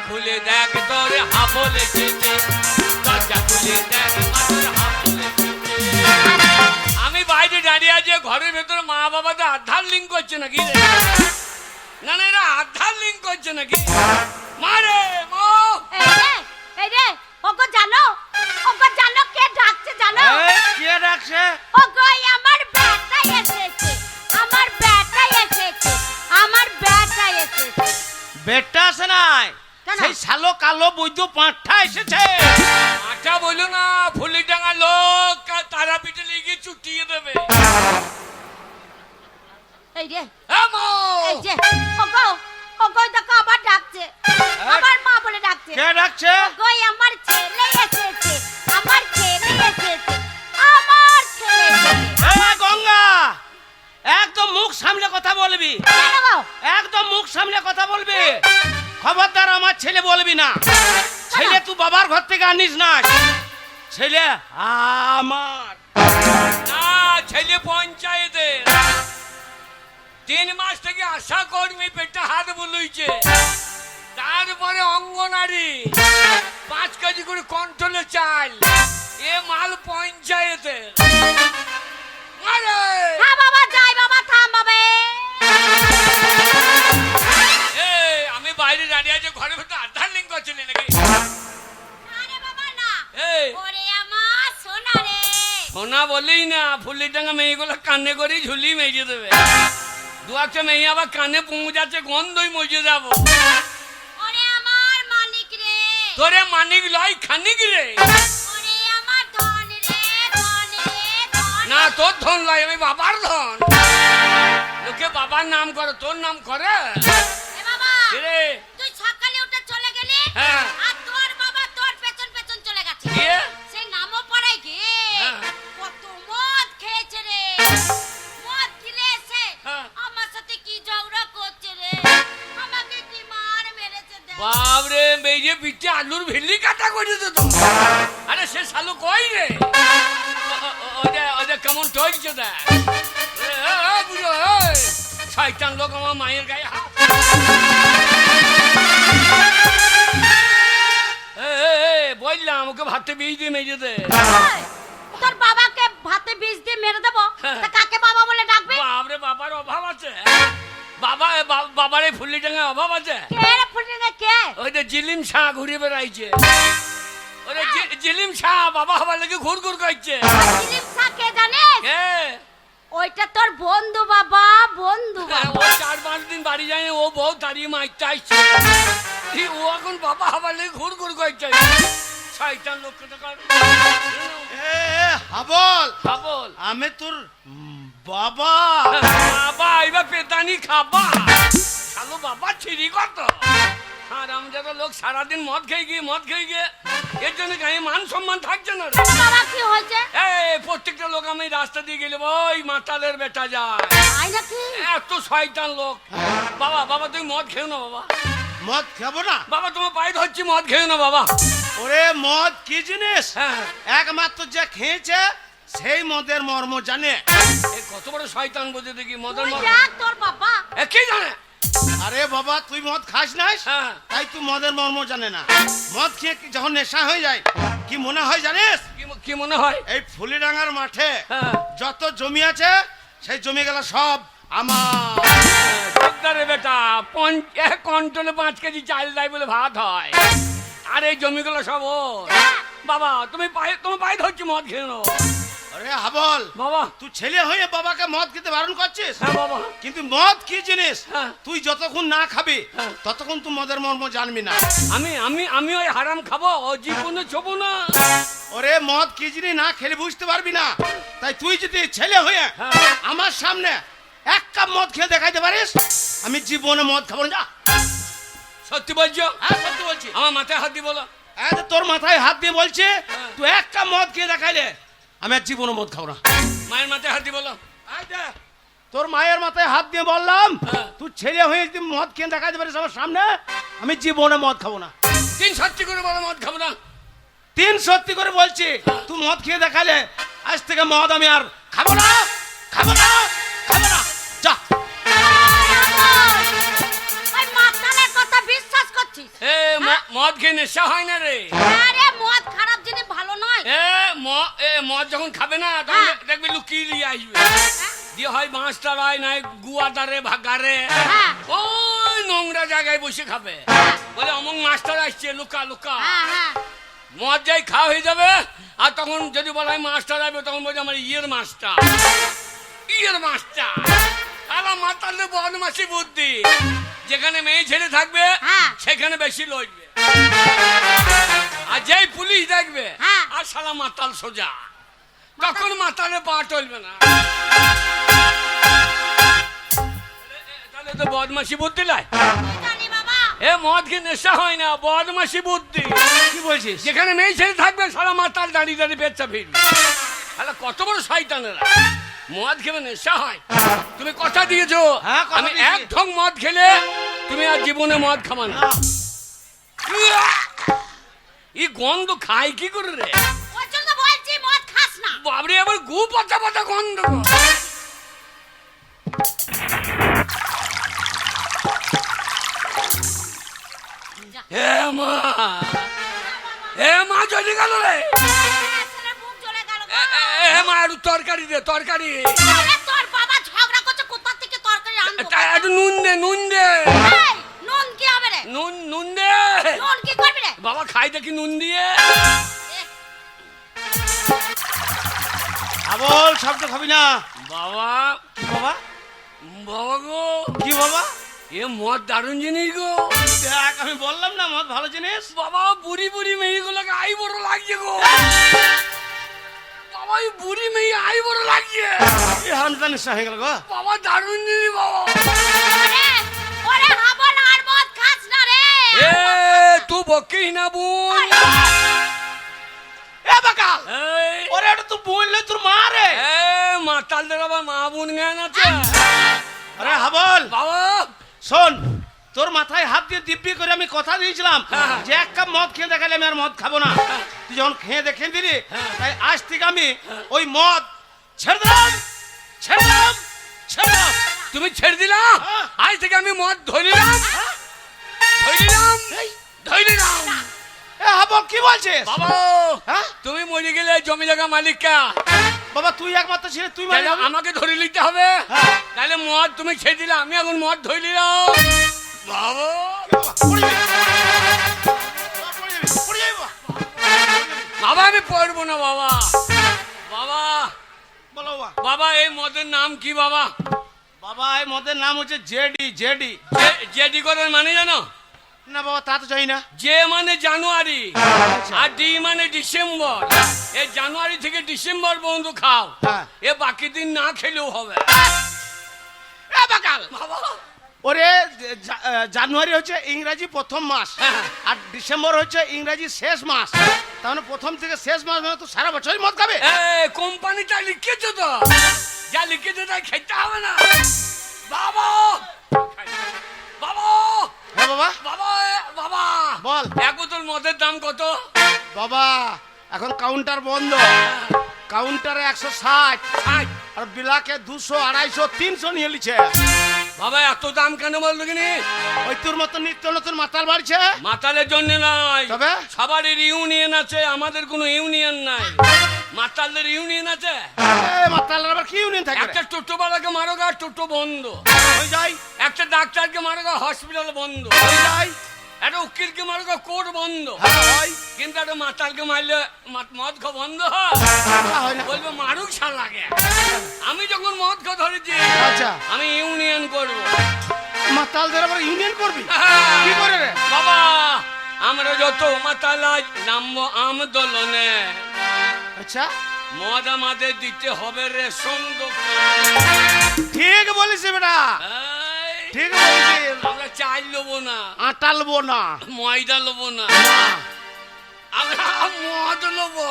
খুলে দেখ তোর হাবল এসেছে, দরজা খুলে দেখ তোর হাবল এসেছে। আমি বাইরে দাঁড়িয়ে আছি, ঘরের ভেতরে মা বাবা তো আধার লিঙ্ক করছে নাকি রে? না না, এরা আধার লিঙ্ক করছে নাকি? মারে মা, এই রে ওগো জানো কে ডাকছে জানো? কে ডাকছে? ওগো আমার বেটা এসেছে, আমার বেটা এসেছে, আমার বেটা এসেছে। বেটা আসে নাই, সেই শালো কালো বৈদ্য পাঁঠা এসেছে। আচ্ছা বলো না, ফুলিডাঙ্গা লোক তারাপীঠে লিখে চুটিয়ে দেবে। এই রে আমো এই যে ওগো দেখো আবার ডাকছে, আবার মা বলে ডাকছে। কে ডাকছে? ওগো আমার ছেলে এসেছে, আমার ছেলে এসেছে, আমার ছেলে এসেছে। এ গঙ্গা, একদম মুখ সামলে কথা বলবি, কেন গো? একদম মুখ সামলে কথা বলবি। খবরদার আমার ছেলে বলবি না। ছেলে তুই বাবার ঘর থেকে আনিস না, ছেলে আমার। না, ছেলে পঞ্চায়েতের। 3 মাস থেকে আশা কর্মী পেটে হাত বুলুইছে, তারপরে অঙ্গনারী 5 কেজি করে কন্ট্রোলে চাল, এ মাল পঞ্চায়েতের। হ্যাঁ বাবা, যাই বাবা, থাম বাবা। আমি বাইরে দাঁড়িয়ে আছি, ঘরের ভিতরে আধার লিঙ্ক করছিলি নাকি? আরে বাবা না, এই ওরে আমার সোনা রে। সোনা বলেই না, ফুলিডাঙ্গা মেয়েগুলো কানে করে ঝুলি মেজে দেবে। 2-1 মেয়ে আবার কানে পৌঁছাচ্ছে, গন্ধই মজে যাবো। ওরে আমার মালিক রে, তোরে মানিক লয় খানিক রে। ওরে আমার ধন রে, ধন রে, ধন। না, তোর ধন লয়, আমি বাবার ধন। লোকে বাবার নাম করে, তোর নাম করে? এ বাবা, রে তুই সকালে উঠে চলে গেলি, হ্যাঁ। আর তোর বাবা তোর পেছন পেছন চলে গেছে। কে? সেই নামও পড়াই গিয়ে হ্যাঁ। কত মদ খেয়েছে রে। মদ গিলে এসে হ্যাঁ। আমার সাথে কি ঝগড়া করছে রে, আমাকে কি মার মেরেছে দেখ। বাবরে, মেয়ে পিঠে আলুর ভেলি কাটা করে দিত। আরে সে শালু কই রে? ওদের কেমন টইছে দেখ। বুঝো, শয়তান লোক আমার মায়ের গায়ে হাত। বললাম ওকে ভাতে বীজ দিয়ে মেজে দে। এই, তোর বাবাকে ভাতে বিষ দিয়ে মেরে দেবো, তা কাকে বাবা বলে ডাকবি? বাবরে, বাবার অভাব আছে। বাবার এই ফুলিডাঙ্গার অভাব আছে। কে রে ফুটিনে কে? ওই যে জিলিম শাহ ঘুরে বেড়াইছে। ওরে জিলিম শাহ বাবা হবার লেগে ঘুর ঘুর করছে। দিলীপ শাহ কে জানিস? কে? ওইটা তোর বন্ধু বাবা, বন্ধু বাবা। ও 4-5 দিন বাড়ি যায়, ও বউ দাঁড়িয়ে মাইতে আসছে। ও এখন বাবা হবার লেগে ঘুর ঘুর করছে। শয়তান লোক কোথাকার। এ হাবল, বল। আমি তোর বাবা। বাবা এবার পেতানি খাবা। শালো বাবা ছিড়ি কত। হারামজাদা লোক সারাদিন মদ খেয়ে গিয়ে এর জন্য গায়ে মান সম্মান থাকছে না রে। বাবা কি হয়েছে? প্রত্যেকটা লোক আমি রাস্তা দিয়ে গেলে ওই মাতালের বেটা যায়। আই নাকি? এত শয়তান লোক। বাবা তুমি মদ খেও না বাবা। মদ খাবো না বাবা, তোমার পায়ে ধরছি, মদ খেও না বাবা। ওরে, মদ কি জিনিস? হ্যাঁ। একমাত্র যে খেয়েছে সেই মদের মর্ম জানে। এ কত বড় শয়তান বোঝে দেখি মদের তুই মদ। দেখ তোর বাবা। কি জানে? আরে বাবা, তুই মদ খাস না, হ্যাঁ। তাই তুই মদের মর্ম জানে না। মদ খেয়ে যখন নেশা হয়ে যায় কি মনে হয় জানিস? কি মনে হয়? এই ফুলিডাঙ্গার মাঠে হ্যাঁ। যত জমি আছে সেই জমি গেল সব আমার। রে বেটা, 1 কন্ট্রোলে 5 কেজি চাল দেয় বলে ভাত হয়, আর এই জমিগুলো সব ওর। বাবা তোমার পায়ে ধরছি, মদ খেয়ে নাও। আরে হাবল, বাবা তুই ছেলে হয়ে বাবাকে মদ খেতে বারণ করছিস? হ্যাঁ বাবা। কিন্তু মদ কি জিনিস হ্যাঁ। তুই যতক্ষণ না খাবি হ্যাঁ। ততক্ষণ তুই মদের মর্ম জানবি না। আমি ওই হারাম খাবো, ও জীবনে ছবো না। ওরে, মদ কি জিনিস না খেলে বুঝতে পারবি না। তাই তুই যদি ছেলে হয়ে হ্যাঁ। আমার সামনে 1 কাপ মদ খেয়ে দেখাইতে পারিস, আমি জীবনে মদ খাবো না। সত্যি বলছো? হ্যাঁ, সত্যি বলছি। আমার মাথায় হাত দিয়ে বলো। তোর মাথায় হাত দিয়ে বলছে হ্যাঁ। তুই 1 কাপ মদ খেয়ে দেখাইলে আমি আর জীবনে মদ খাবো না। মায়ের মাথায় হাত দিয়ে বলো। তোর মায়ের মাথায় হাত দিয়ে বললাম, হ্যাঁ। তুই ছেলে হয়ে যদি মদ খেয়ে দেখাইতে পারিস আমার সামনে, আমি জীবনে মদ খাবো না। 3 সত্যি করে বলো, মদ খাবো না। 3 সত্যি করে বলছি, তুই মদ খেয়ে দেখালে আজ থেকে মদ আমি আর খাবো না, খাবো না, খাবো না। যা। ওই মাতালের কথা বিশ্বাস করছিস? এ খেয়ে নেশা হয় না রে। আরে মদ খারাপ জিনিস, ভালো নয়। মদ যখন খাবে না তখন হ্যাঁ। দেখবি লুকিয়ে নিয়ে আসবে, দিয়ে হয় বাঁশটা রায় নাই গুয়াদারে ভাগারে হ্যাঁ। ওই নোংরা জায়গায় বসে খাবে, বলে অমুক মাস্টার আসছে লুকা লুকা। হ্যাঁ হ্যাঁ মদ যাই খাওয়া হয়ে যাবে, আর তখন যদি বলা হয় মাস্টার আসবে তখন বলছে আমার ইয়ের মাস্টার। তারা মাতালে বদমাসি বুদ্ধি, যেখানে মেয়ে ছেলে থাকবে হ্যাঁ। সেখানে বেশি লড়বে, আর যেই পুলিশ দেখবে হ্যাঁ। আর শালা মাতাল সোজা, তখন মাতালে পা টলবে না। তাহলে তো বদমাসি বুদ্ধি লাই। জানি বাবা। এ মদ খেয়ে নেশা হয় না, বদমাসি বুদ্ধি। কি বলছিস? যেখানে মেয়ে ছেলে থাকবে সারা মাতাল দাঁড়িয়ে দাঁড়িয়ে বেচা ফিরবে। তাহলে কত বড় শয়তানেরা, মদ খেলে নেশা হয়। তুমি কথা দিয়েছো হ্যাঁ, কথা আমি দিয়েছি। এক ঢং মদ খেলে তুমি আর জীবনে মদ খাবা না। এই গন্ধ খাই কি করে রে? ওর জন্য বলছি মদ খাস না। বাবরে আবার গু পচা পচা গন্ধ গো। হে মা, হে মা চলে গেল রে। ছেলের মুখ জ্বলে গেল গো। হে মা একটু তরকারি দে, তরকারি। আরে তোর বাবা ঝগড়া করছে, কোথা থেকে তরকারি আনবো? তা একটু নুন দে, নুন দে, এই, নুন কি হবে রে? নুন দে। নুন কি করবি রে? বাবা খাই দেখি নুন দিয়ে। এ, আবল শব্দ খাবি না। বাবা, কি বাবা? বাবা গো, কি বাবা? এ মদ দারুণ জিনিস গো। দেখ আমি বললাম না মদ ভালো জিনিস। বাবা বুড়ি বুড়ি মেয়েগুলোকে আই বড় লাগছে গো। বাবা এই বুড়ি মেয়ে আই বড় লাগছে। এই হারামজাদা নেশা হয়ে গেল গো। বাবা দারুণ জিনিস বাবা। ওরে, ওরে হাবল আর মদ খাস না রে। এ তুই বকিস না বোন। এ বাকাল, এই, ওরে এটা তুই বললে তোর মা রে। এ মাতালদের আবার মা বোন জ্ঞান আছে। আরে হাবল বাবা শোন, তোর মাথায় হাত দিয়ে দিব্যি করে আমি কথা দিয়েছিলাম হ্যাঁ। যে এক কাপ মদ খেয়ে দেখালে আমি আর মদ খাবো না। তুই যখন খেয়ে দেখে দিলি, তাই আজ থেকে আমি ওই মদ ছেড়ে দিলাম, ছেড়ে দিলাম, ছেড়ে দিলাম। তুমি ছেড়ে দিলা, হ্যাঁ। আজ থেকে আমি মদ ধরিলাম, ধরিলাম। এ হাবল কি বলছিস? বাবা হ্যাঁ? তুমি মরে গেলে জমি জায়গা মালিকটা, বাবা তুই একমাত্র ছেলে, তুই তাহলে মানে আমাকে ধরে নিতে হবে। হ্যাঁ। তাহলে মদ তুমি ছেড়ে দিলে, আমি এখন মদ ধরে নিলাম। বাবা বাবা আমি পড়বো না বাবা। বাবা বলো বাবা। বাবা এই মদের নাম কি বাবা? বাবা এই মদের নাম হচ্ছে জেডি। জেডি জেডি করার মানে জানো? না বাবা তা তো জানি না। জে মানে জানুয়ারি, আচ্ছা। আর ডি মানে ডিসেম্বর। এই জানুয়ারি থেকে ডিসেম্বর পর্যন্ত খাও, হ্যাঁ। এ বাকি দিন না খেলেও হবে। এ বাকাল, বাবা ওরে জানুয়ারি হচ্ছে ইংরেজি প্রথম মাস, হ্যাঁ। আর ডিসেম্বর হচ্ছে ইংরেজি শেষ মাস। তাহলে প্রথম থেকে শেষ মাস মানে তো সারা বছরই মদ খাবে। কোম্পানিটা লিখেছে তো, যা লিখেছে তাই খেতে হবে না। বাবা বাবা হ্যাঁ বাবা বাবা বাবা বল। এক বোতল মদের দাম কত? বাবা এখন কাউন্টার বন্ধ, কাউন্টারে 160 ষাট। আর বিলাকে 200 250 300 নিয়ে লিছে। বাবা এত দাম কেন বলতো কিনি? ওই তোর মতো নিত্য নতুন মাতাল বাড়ছে। মাতালের জন্য নয়, তবে? সবারই ইউনিয়ন আছে, আমাদের কোনো ইউনিয়ন নাই। মাতালদের ইউনিয়ন আছে। মাতালের আবার কি ইউনিয়ন থাকে? একটা টোটোওয়ালাকে মারো গা, টোটো বন্ধ। হয়ে যায়, একটা ডাক্তারকে মারো গা, হসপিটাল বন্ধ। হয়ে যায়। একটা উকিলকে মারো গা, কোর্ট বন্ধ। হ্যাঁ হয়। কিন্তু একটা মাতালকে মারলে মদ খা বন্ধ হয়? হয় না। বলবে মারুক শালাকে। আমি যখন মদ খা ধরেছি, আচ্ছা আমি ইউনিয়ন করবো। মাতালদের আবার ইউনিয়ন করবি? কি করে রে? বাবা আমরা যত মাতাল আজ নামবো আন্দোলনে, আচ্ছা মদ আমাদের দিতে হবে রেশন দোকান। ঠিক বলিস বেটা, এই, ঠিক বলিস। আমরা চাল নেবো না, আটা লবো না, ময়দা নেবো না, আমরা মদ নেবো।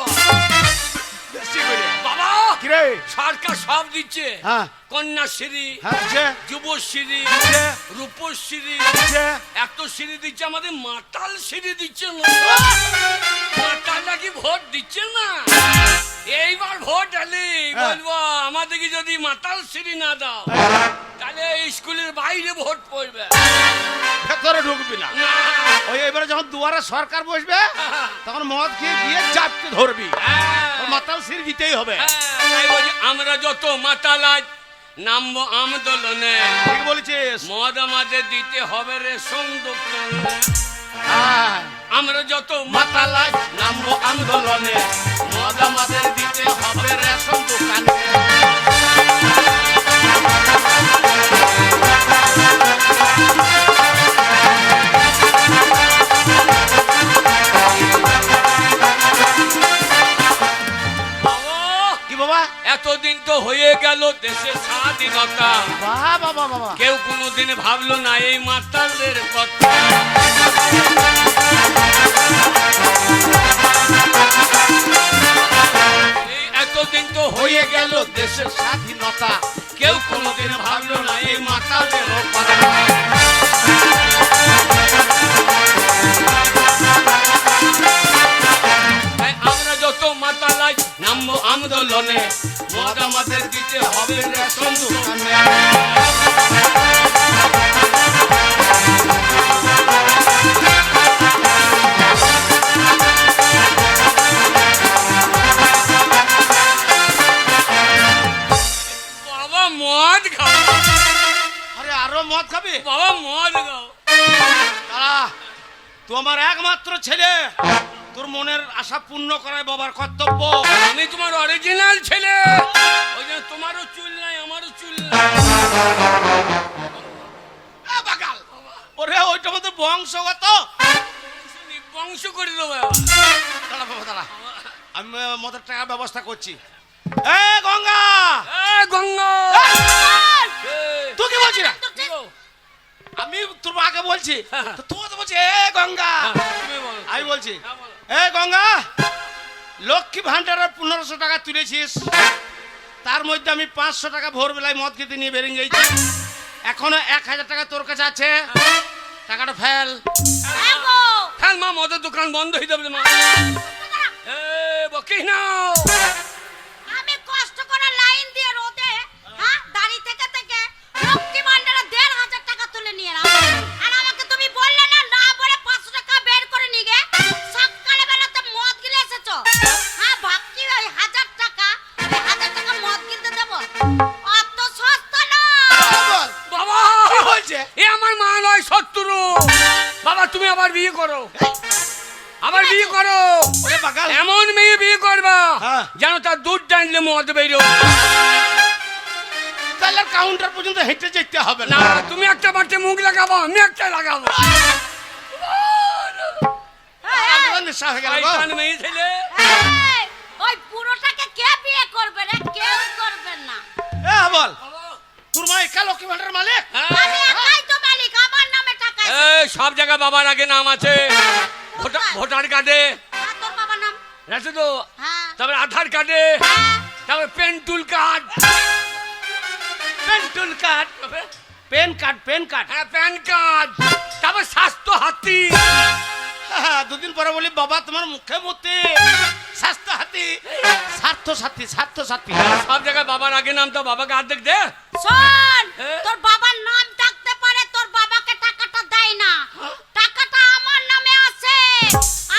বেশি করে। বাবা কি রে? সরকার সব দিচ্ছে, হ্যাঁ কন্যাশ্রী, হ্যাঁ যে যুবশ্রী, যে রূপশ্রী, যে এত সিঁড়ি দিচ্ছে, আমাদের মাতাল সিঁড়ি দিচ্ছে না। মাতাল নাকি ভোট দিচ্ছে না। এইবার ভোট এলে বলবো আমাদেরকে যদি মাতাল সিঁড়ি না দাও, তাহলে স্কুলের বাইরে ভোট পড়বে। ভেতরে ঘরে ঢুকবি না। ওই এবারে যখন দুয়ারে সরকার বসবে তখন মদ খেয়ে গিয়ে চাপতে ধরবি, মাতাল সির দিতেই হবে। তাই বলছি, আমরা যত মাতাল আজ নামবো আন্দোলনে। ঠিক বলেছিস। মদ আমাদের দিতে হবে রেশন দোকানে। হ্যাঁ, আমরা যত মাতাল আজ নামবো আন্দোলনে, মদ আমাদের দিতে হবে রেশন দোকানে। কি বাবা? এতদিন তো হয়ে গেল দেশের স্বাধীনতা, বাবা বাবা বাবা, কেউ কোনোদিন ভাবলো না এই মাতালদের কথা। এই এতদিন তো হয়ে গেল দেশের স্বাধীনতা, কেউ কোনোদিন ভাবলো না এই মাতালদের কথা। তাই আমরা যত মাতালাই নামবো আন্দোলনে, মদ আমাদের দিতে হবে রেশন দোকানে। বাবা মদ খাও, আরে আরো মদ খাবি? বাবা মদ খাও। দাঁড়া, তুই আমার একমাত্র ছেলে, তোর মনের আশা পূর্ণ করাই বাবার কর্তব্য। আমি তোমার অরিজিনাল ছেলে, ওই জন্য তোমারও চুল নাই আমারও চুল নাই। বাগাল, ওরে ওইটা মতো বংশগত। বংশ করে দেবো। দাঁড়া বাবা দাঁড়া, আমি মদের টাকার ব্যবস্থা করছি। এ গঙ্গা, গঙ্গা, তুই কি বলছিস? কি গো? আমি তোর মাকে বলছি, তো তুই তো বলছিস এ গঙ্গা। তুমি বলো। আমি বলছি হ্যাঁ, বলো। এ গঙ্গা, লক্ষ্মী ভান্ডারের 1500 টাকা তুলেছিস, তার মধ্যে আমি 500 টাকা ভোরবেলায় মদ খেতে নিয়ে বেরিয়ে গেছি, এখনো 1000 টাকা তোর কাছে আছে, টাকাটা ফেল। হ্যাঁ গো। ফেল মা, মদের দোকান বন্ধ হয়ে যাবে মা। এ বকিস না। আমি কষ্ট করে লাইন দিয়ে রোদে দাঁড়িয়ে থেকে থেকে লক্ষ্মী ভান্ডারে 1500 টাকা তুলে নিয়ে এলাম, আর আমাকে তুমি বললে না না বলে 500 টাকা বের করে নিয়ে গে সকালে বেলাতে মদ গিলে এসেছো। হ্যাঁ ভাবছি ওই 1000 টাকা মদ কিনতে দেবো, অত সস্তা না। বাবা কি বলছে? এ আমার মা নয়, শত্রু। বাবা তুমি আবার বিয়ে করো, আবার বিয়ে করো। ওরে বাগাল, এমন মেয়ে বিয়ে করবা হ্যাঁ। যেন তার দুধ টানলে মদ বেরো। তাহলে কাউন্টার পর্যন্ত হেঁটে যেতে হবে না না। তুমি একটা বাড়তে মুখ লাগাবো, আমি একটা লাগাবো। আমার নেশা হয়ে গেল গো। শয়তান মেয়ে ছেলে। এই, ওই পুরোটাকে কে বিয়ে করবে রে? কেউ করবে না। এ বল, তোর মা একা লক্ষ্মী ভান্ডারের মালিক? হ্যাঁ। আমি একাই তো মালিক, আমার নামে টাকা আছে। এই সব জায়গায় বাবার আগে নাম আছে, ভোটার কার্ডে হ্যাঁ, তোর বাবার নাম? আছে তো, হ্যাঁ। তারপরে আধার কার্ডে, হ্যাঁ। তারপরে পেন্টুল কার্ড, পেন্টুল card, PAN card, PAN card. হ্যাঁ প্যান কার্ড, তারপর স্বাস্থ্য হাতি। দুদিন পরে বলি বাবা তোমার মুখে মতে স্বাস্থ্য হাতি, স্বার্থ সাথী, স্বার্থ সাথী। সব জায়গায় বাবার আগে নাম, তো বাবাকে অর্ধেক দে। শোন, হ্যাঁ? তোর বাবার নাম থাকতে পারে, তোর বাবাকে টাকাটা দেয় না। টাকাটা আমার নামে আছে,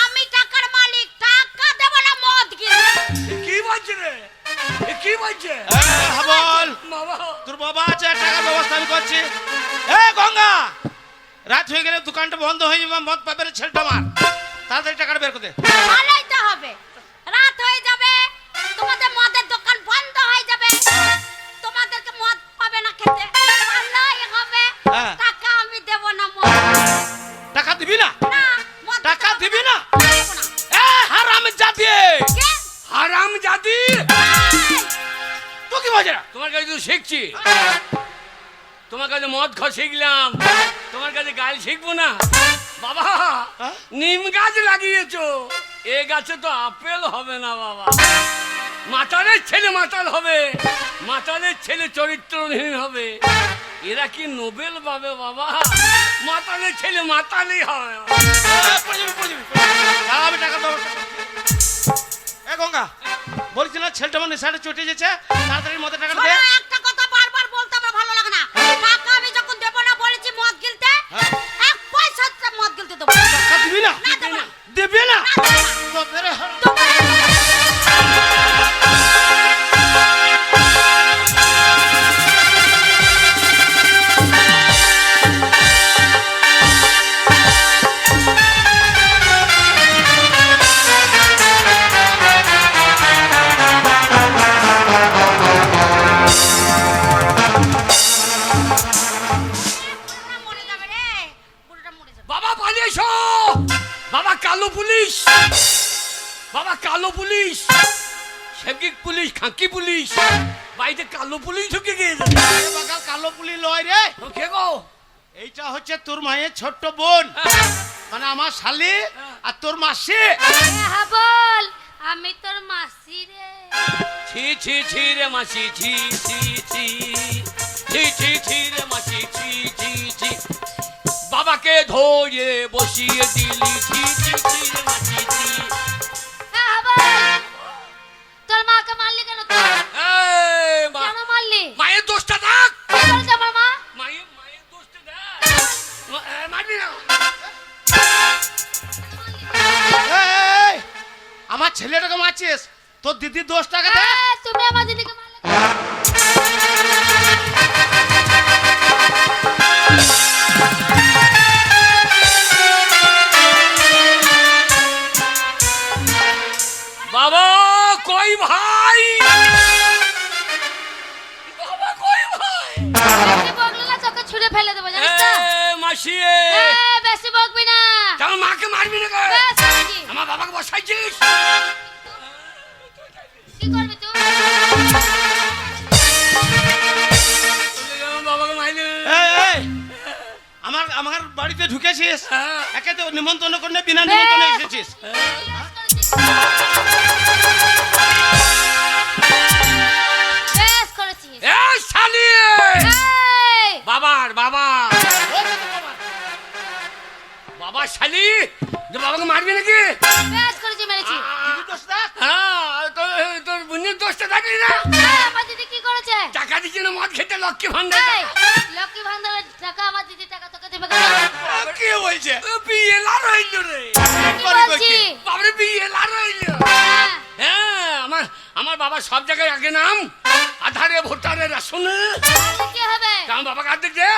আমি টাকার মালিক, টাকা দেব না মদ কিনতে। এ কি বলছে রে? এ কি বলছে? বল, বাবা তোর বাবা আছে, টাকার ব্যবস্থা আমি করছি। এ গঙ্গা, রাত হয়ে গেলে দোকানটা বন্ধ হয়ে যাবে, মদ পাবে না ছেলেটা আমার, তাড়াতাড়ি টাকাটা বের করে দে। ভালোই তো হবে, রাত হয়ে যাবে, তোমাদের মদের দোকান বন্ধ হয়ে যাবে, তোমাদেরকে মদ পাবে না খেতে, ভালোই হবে। হ্যাঁ। টাকা আমি দেব না মদ। টাকা দিবি না? না, মদ টাকা দেব দিবি না? দেব না। এ হারাম জাতি, কে? হারাম জাতি। এই, তুই কি বলছিস? তোমার কাছে তো শিখছি, তোমার কাছে মদ খাওয়া শিখলাম, তোমার কাছে গাল শিখবো না। বাবা হ্যাঁ? নিম গাছ লাগিয়েছো, এ গাছে তো আপেল হবে না বাবা। মাতালের ছেলে মাতাল হবে, মাতালের ছেলে চরিত্রহীন হবে, এরা কি নোবেল পাবে বাবা? মাতালের ছেলে মাতালই হবে। আমি টাকা দেবো। এ গঙ্গা, বলছি না ছেলেটা আমার নেশাটা চটে যেছে, তাড়াতাড়ি মদের টাকাটা দে। শোনো, একটা কথা বারবার বলতে আমার ভালো লাগে না। টাকা আমি যখন দেব না বলেছি মদ গিলতে, হ্যাঁ। 1 পয়সা বাবা কালো পুলিশ, বাবা কালো পুলিশ, সেবিক পুলিশ, খাকি পুলিশ, বাড়িতে কালো পুলিশ ঢুকে গিয়েছে। এ বাকাল কালো পুলি লয় রে, কে গো? এইটা হচ্ছে তোর মায়ের ছোট্ট বোন, মানে আমার শালি আর তোর মাসি। হাবল, আমি তোর মাসি রে। ছি ছি ছি রে মাসি, ছি ছি ছি, ছি ছি ছি রে মাসি, ছি ছি ছি, বাবাকে ধরে বসিয়ে দিলি, ছি ছি ছি রে মাসি, ছি। হাবল, তোর মাকে মারলি কেন তুই? এই মা, কেন মারলি? মায়ের দোষটা দেখ, কি করেছে আমার মা? মায়ের দোষটা দেখ। মারবি না। এই, আমার ছেলেটাকে মারছিস, তোর দিদির 10 টাকা দে। তুমি আমার দিদিকে মারলে কেন? বাবা কই ভাই, বাবা কই ভাই? বেশি বকলে না তোকে ছুঁড়ে ফেলে দেবো, জানিস তো? মাসি, বেশি বকবি না। তার মাকে মারবি না কে? ব্যাস করেছি। আমার বাবাকে বসাইছিস। কি করবি তুই? আমার বাবাকে মারলি। এই, আমার আমার বাড়িতে ঢুকেছিস, হ্যাঁ। একে তো নিমন্ত্রণ করে বিনা নিমন্ত্রণে এসেছিস। বেশ করেছিস। এই শালি, এই, বাবার বাবা, বাবা শালি, যে বাবাকে মারবি নাকি? বেশ করেছি, মেরেছি। দিদির 10 টাকা? হ্যাঁ, তোর বোনের দোষটা থাকলি না। আমার দিদি কি করেছে? টাকা দিচ্ছি না মদ খেতে, লক্ষ্মী ভান্ডার। এই, লক্ষ্মী ভান্ডারের টাকা আমার দিদি টাকা তোকে দেবে কেন? কি বলছে? বিয়ে লার হইল রে, কি বলছি? বাবরে বিয়ে লার হইল। হ্যাঁ, হ্যাঁ, আমার বাবা সব জায়গায় আগে নাম, আধারে ভোটারে রেশনে। তাহলে কি হবে? আমার বাবা কাঁদ দেখছে।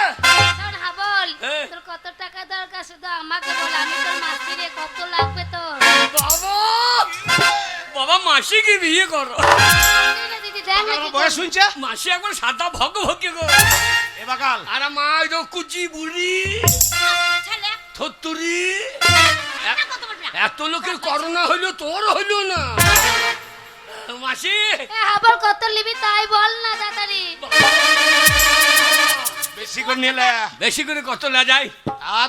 শোন হাবল, এই। তোর কত টাকা দরকার শুধু আমাকে বল, আমি তোর মাসি রে, কত লাগবে তোর? বাবা, বাবা মাসি কি বিয়ে করো? দিদি না দিদি, দেখ না কি আমার বয়স করবি। শুনছে? মাসি একবার সাদা ভগ ভগে গো। এ বাকাল, আর মা ওই তো কুচি বুড়ি ছেলে, থত্তুরি। এটা কত বলবি না? এত লোকের করোনা হইলো, তোর হইলো না। মাসি, এ হাবল, কত নিবি তাই বল না তাড়াতাড়ি। বেশি করে নিলে বেশি করে কত লা যায়?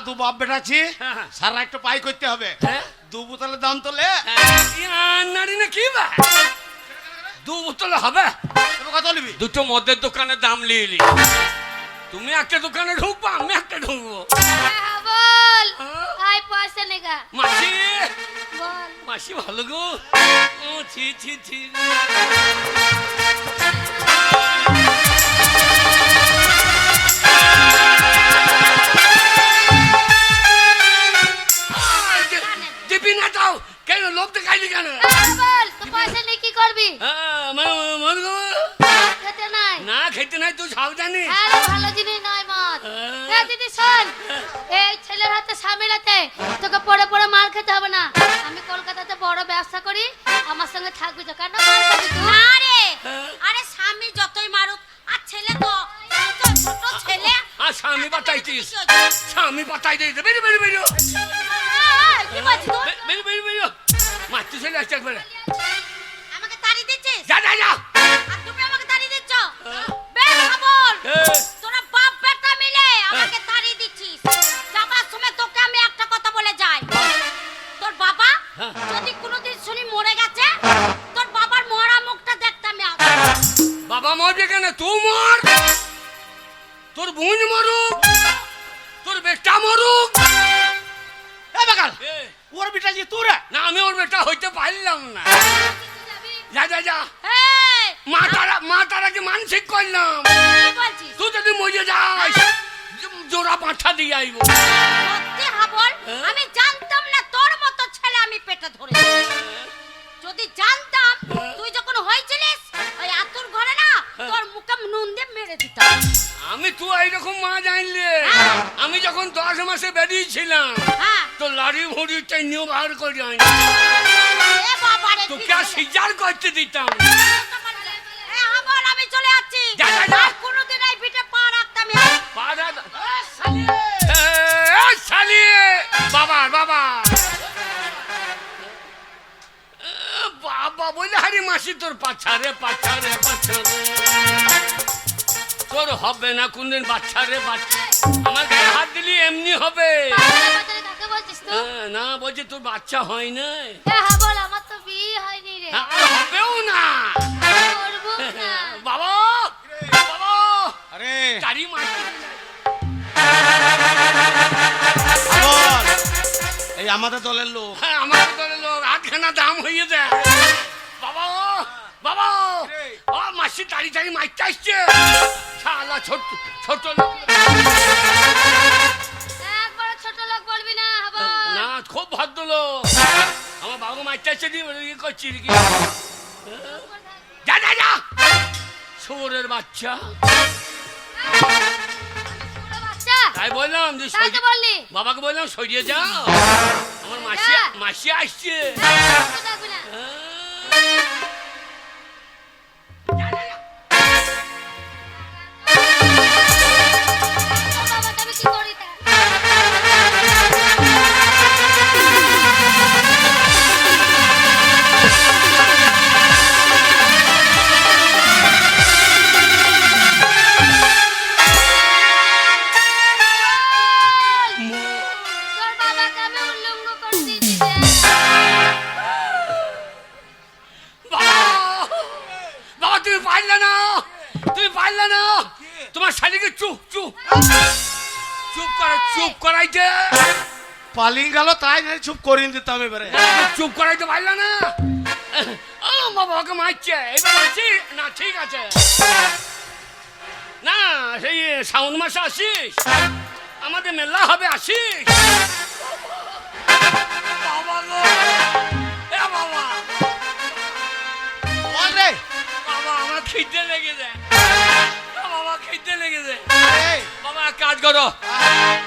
দু বাপ বেটাছি, হ্যাঁ। সারা একটু পাই করতে হবে। হ্যাঁ? 2 বোতলের দাম তোলে। নারী না কি বা 2 বোতল হবে? তবে কত নিবি? দুটো মদের দোকানের দাম লিলি। তুমি একটা দোকানে ঢুকবা, আমি একটা ঢুকবো। এ হাবল, হ্যাঁ? আয় পয়সা নেগা মাসি, বল। মাসি ভালো গো। ও ছি ছি ছি। দিবি না তাও কেন? লোক দেখাইলি কেন? এ হাবল, তো পয়সা নেই কি করবি? মদ গো। খেতে নাই। না খেতে নাই, তুই সাবধানি। আরে ভালো জিনিস নয় মদ। এ দিদি শোন, এই ছেলের হাতে স্বামীর হাতে তোকে পড়ে পড়ে মার খেতে হবে না। আমি কলকাতাতে বড় ব্যবসা করি, আমার সঙ্গে থাকবি তো, কেন মার খাবি তুই? না রে, আরে স্বামী যতই মারুক, আর ছেলে তো ছোট ছেলে। আর স্বামী বাতাইতিস, স্বামী বাতাই দিস। বেরো বেরো বেরো কি বলছিস তুই? বেরো বেরো বেরো। মারতে চলে আসছে একবারে। আমাকে তাড়ি দিচ্ছিস? যা যা যা। আর তুমি আমাকে তাড়ি দিচ্ছ? বেশ খবর, তোরা বাপ বেটা মিলে আমাকে তাড়ি দিচ্ছিস। যাবার সময় তোকে আমি একটা কথা বলে যাই, তোর বাবা যদি কোনোদিন শুনি মরে গেছে, তোর বাবার মরা মুখটা দেখতে আমি আসবো। বাবা মরবে কেন? তুই মর, তোর বোন মরুক, তোর বেটা মরুক। এ বাকাল, ওর বেটাছি তোরা। না, আমি ওর বেটা হইতে পারলাম না। যা যা যা। এই, মা তারাকে মানসিক করলাম, কি বলছিস? তুই যদি মরে যাস জোড়া পাঁঠা দিয়ে আইব। সত্যি হাবল, আমি জানতাম না তোর মতো ছেলে আমি পেটে ধরেছি। যদি জানতাম তুই যখন হয়েছিলিস ওই আতুর ঘরে না, তোর মুখে নুন দিয়ে মেরে দিতাম। আমি তুই এইরকম মা জানলে, আমি যখন 10 মাসে বেরিয়েছিলাম হ্যাঁ, তো লাড়ি ভুড়ি টেনিও বার করে আনি, এ বাবা রে, তোকে আর সিজার করতে দিতাম। এ হাবল, আমি চলে যাচ্ছি। যা, যা, যা। আর কোনোদিন এই পিঠে পা রাখতাম না। শালি বাবা বাবা আরে মাসি তোর পাচ্ছা রে পাচ্ছা রে পাচ্ছা রে তোর হবে না কোনদিন বাচ্চা রে বাচ্চা আমার গায়ে হাত দিলি এমনি হবে কাকে বলছিস তো? না বলছি তোর বাচ্চা হয় না হ্যাঁ বল, আমার তো বিয়ে হয়নি রে। আর হবেও না করবো না। বাবা বাবা আরে গাড়ি মারতে বল, এই আমাদের দলের লোক। হ্যাঁ আমার দলের লোক আধখানা দাম হয়ে যায় বাবা বাবা ও মাসি তাড়ি তাড়ি মারতে আসছে শালা ছোট ছোট লোক একবার ছোট লোক বলবি না, হাবল। না খুব ভদ্রলোক আমার বাবা মারতে আসছে দিয়ে করছি কি যা যা যা শুয়োরের বাচ্চা ছোট বাচ্চা। তাই বললাম যে তাই তো বললি। বাবাকে বললাম সরিয়ে যাও আমার মাসি যা। মাসি আসছে ছোট থাকবি না। যা, যা, যা। তোর বাবাকে আমি কি করি তা? তোর বাবাকে আমি উল্লঙ্গ করে দিয়েছি রে। বাবা বাবা তুমি পারলে না তুমি পারলে না তোমার শালিকে চুপ চুপ চুপ করাইতে পালিয়ে গেল তাই না চুপ করিয়ে দিতাম এবারে। চুপ করাইতে পারলে না ও মা বাবাকে মারছে এবার মারছি না ঠিক আছে না সেই শ্রাবণ মাসে আসিস আমাদের মেলা হবে আসিস বাবা গো এ বাবা বল রে। বাবা আমার খিদে লেগেছে বাবা খিদে লেগেছে আরে, বাবা এক কাজ করো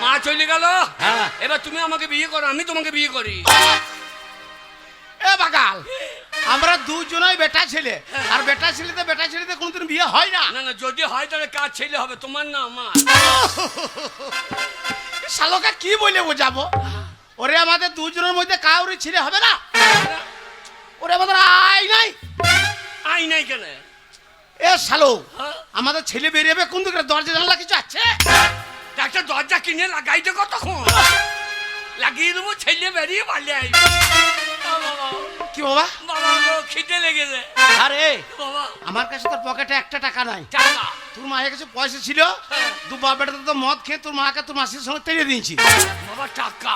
মা চলে গেল হ্যাঁ। এবার তুমি আমাকে বিয়ে করো আমি তোমাকে বিয়ে করি এ বাগাল, আমরা দুজনই বেটা ছেলে, আর বেটা ছেলেতে কোনদিন বিয়ে হয় না। না না যদি হয় তাহলে কাজ ছেলে হবে তোমার না আমার শালোকে কি বলে বোঝাবো? ওরে আমাদের দুজনের মধ্যে কাউরি ছেলে হবে না। ওরে আমাদের আই নাই। আই নাই কেন এ শালো, হ্যাঁ? আমাদের ছেলে বেরিয়ে কোন দিকে? দরজা জানলা কিছু আছে? একটা দরজা কিনে লাগাইতে কতক্ষণ লাগিয়ে দেবো ছেলে বেরিয়ে পারলে আইবে কি বাবা? বাবা গো খিদে লেগেছে আরে বাবা আমার কাছে তোর পকেটে একটা টাকা নাই। টাকা তোর মায়ের কাছে পয়সা ছিল, হ্যাঁ। দু বাপেটা তো মদ খেয়ে তোর মাকে তোর মাসির সঙ্গে তেড়ে দিয়েছি। বাবা টাকা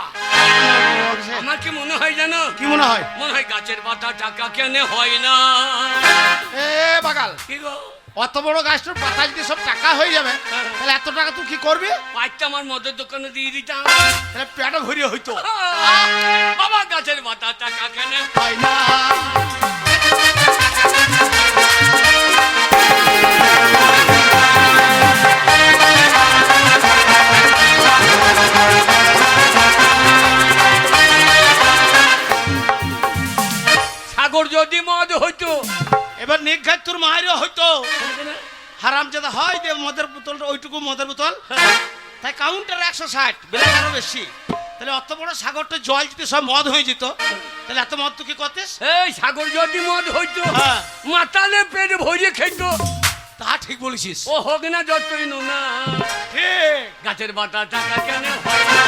আমার কি মনে হয় জানো কি মনে হয়? মনে হয় গাছের পাতা টাকা কেন হয় না এ বাগাল, কি গো অত বড় গাছটার পাতা যদি সব টাকা হয়ে যাবে, তাহলে এত টাকা তুই কি করবি? পাঁচটা আমার মদের দোকানে দিয়ে দিতাম তাহলে পেটে ভরিয়ে হইতো। বাবা গাছের পাতা টাকা কেন হয় না। সাগর যদি মদ হইতো এবার নিঘাত তোর মায়েরও হইতো। হারাম যেটা হয় যে মদের বোতলটা ওইটুকু মদের বোতল, তাই কাউন্টার 160 বেলা আরো বেশি। তাহলে অত বড় সাগরটা জল যদি সব মদ হয়ে যেত, তাহলে এত মদ তুই কি করতিস? এই সাগর যদি মদ হইতো হ্যাঁ। মাতালে পেট ভরিয়ে খেতো তা ঠিক বলেছিস। ও হোক না যতই না ঠিক। গাছের পাতা টাকা কেন হয় না?